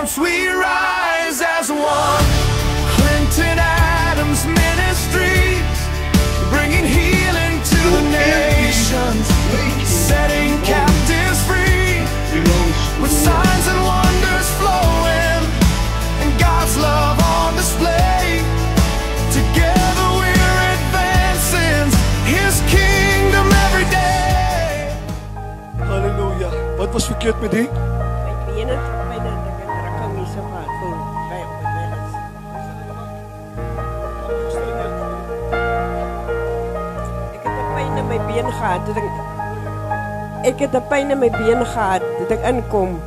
camps we rise as one. Clinton Adams Ministries, bringing healing to the nations, setting captives free, with signs and wonders flowing, and God's love on display. Together we're advancing His kingdom every day. Halleluja. Wat was verkeerd met die? Ek weet net by dat ek het raak nie so vaak voel by op die weg is. Ek het 'n pyn in my been gehad. Ek het 'n pyn in my been gehad dat ek inkom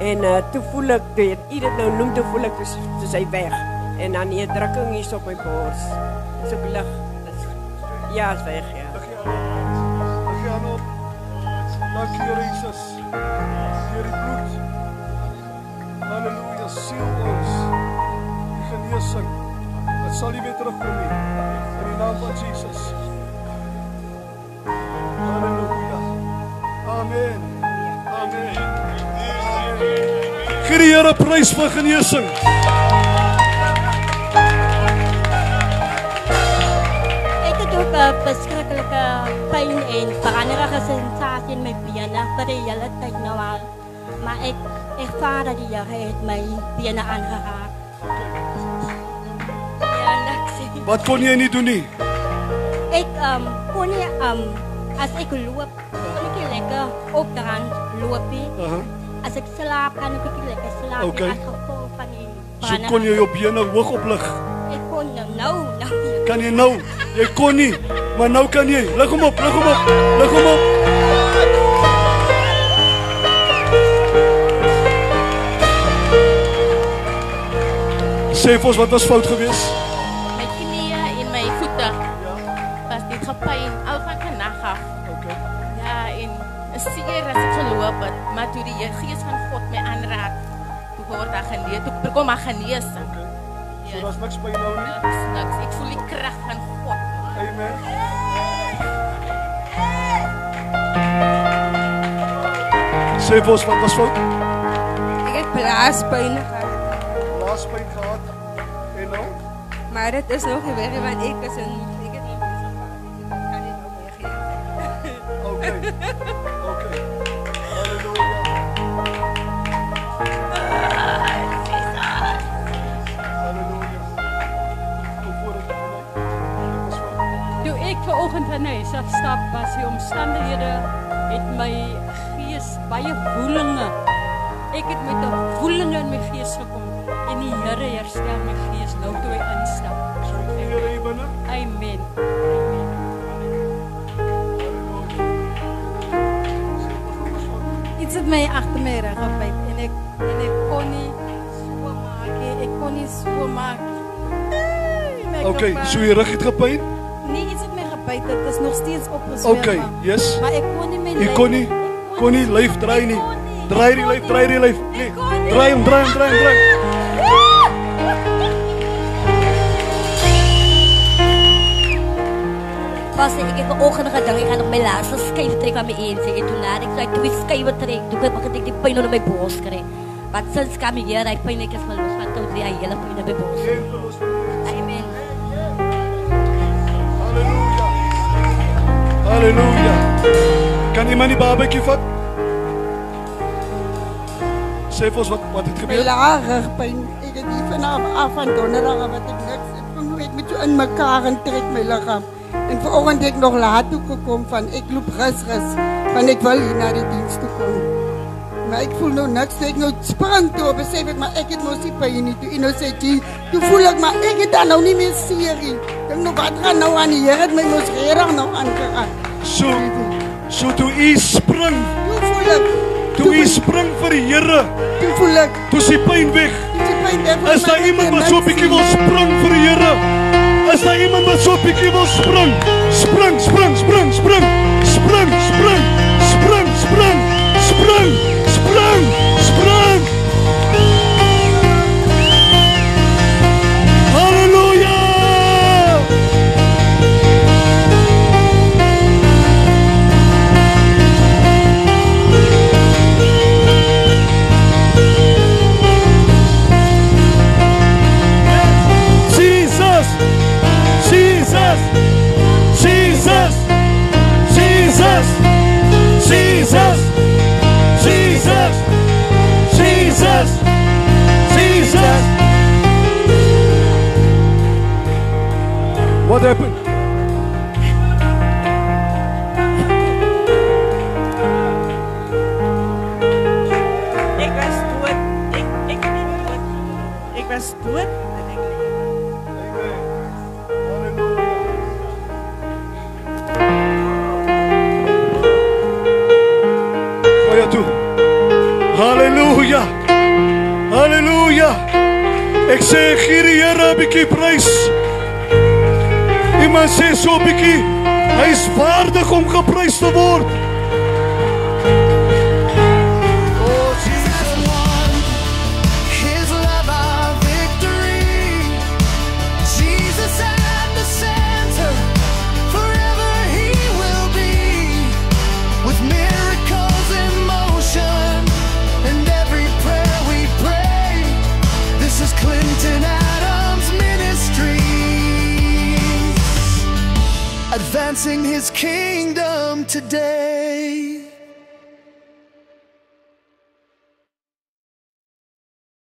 en toe voel ek dit dit nou noem toe voel ek soos hy weg en dan 'n drukking hier op my bors. Dis op lig. Ja, is weg ja. Lig jy aan op. Dankie Here Jesus. Deur die bloed. Halleluja, siel ons. Die genesing. Dit sal nie weer terugkom nie. In die naam van Jesus. Halleluja. Amen. Amen. Gee die Here prys vir genesing. Ek het ook 'n beskruikelike pyn en veranderige sensasie in my bene vir die hele tyd nou al. Maar ek ervaar dat die Here het my bene aangeraak. Ja, niks. Wat kon jy nie doen nie? Ek kon nie as ek loop, kon ek nie lekker op die rand loop nie. As ek slaap, kan ek nie lekker slaap Okay. nie as gevolg van die So kon jy jou bene hoog oplig. Ek kon nou. Kan jy nou? Jy kon nie, maar nou kan jy. Lig hom op, lig hom op. Lig hom op. Sê vir ons wat was fout geweest? My knieë en my voete was dit gepyn al van vandag af. Okay. Ja, en seker as ek geloop het, maar toe die Gees van God my aanraak, toe word ek genees, toe kom ek genesing. So daar's niks by jou nou nie. Niks. Ek voel die krag van God. Amen. Sê vir ons wat was fout? Ek het blaaspyn gehad, Blaaspyn gehad. En nou? maar dit is nog nie weg want ek is in ek het nie besig gehad. Ek kan dit nou weer gee. Okay. Okay. Halleluja. Halleluja. Kom voor dit vir my. Wat was fout? Toe ek vanoggend in die huis afstap, was die omstandighede het my gees baie woelinge. Ek het met 'n woelinge in my gees gekom en die Here herstel my gees nou toe hy instap. So die Here hier binne. Amen. Iets het my agter my rug gebyt en ek kon nie so maak nie. Ek kon nie so maak nie. Okay, so jy rug het gepyn? Nee, iets het my gebyt. Dit is nog steeds opgesweer. Okay, yes. Maar ek kon nie my Jy kon nie lyf draai nie. Draai die lyf. Nee, draai hom. Pas ek het vanoggend gedink ek gaan nog my laaste skyf trek van my ANC en toe laat ek so uit 2 skywe trek. Toe het ek gedink die pyn onder my bors kry. Wat sins kan my hier, hy pyn ek is verlos van tot die hele pyn in my bors. Amen. Halleluja. Kan iemand die babatjie vat? Sê vir ons wat het My gebeur? rugpyn. Ek het hier vanaf af van donderdag wat ek niks ek moet so in mekaar en trek my liggaam. En vanoggend het ek nog laat toe gekom van ek loop rus want ek wil hier na die diens toe kom. Maar ek voel nou niks, ek nou sprang toe, besef ek maar ek het mos nie pyn nie. Toe nou sê jy, toe voel ek maar ek het dan nou nie meer seer nie. Dink nou wat gaan nou aan die Here het my mos reg nou aangeraak. So toe u spring. Toe voel ek. Toe u spring vir die Here. Toe voel ek. Toe is die pyn weg. Die pyn weg. Is daar iemand wat so 'n bietjie wil spring vir die Here? Is daar iemand wat so 'n bietjie wil spring? Spring. Halleluja! was dood en ek lewe. Gooi toe. Halleluja. Halleluja. Ek sê gee die Here 'n bietjie prys. Iemand sê so 'n bietjie, hy is waardig om geprys te word. Advancing his kingdom today.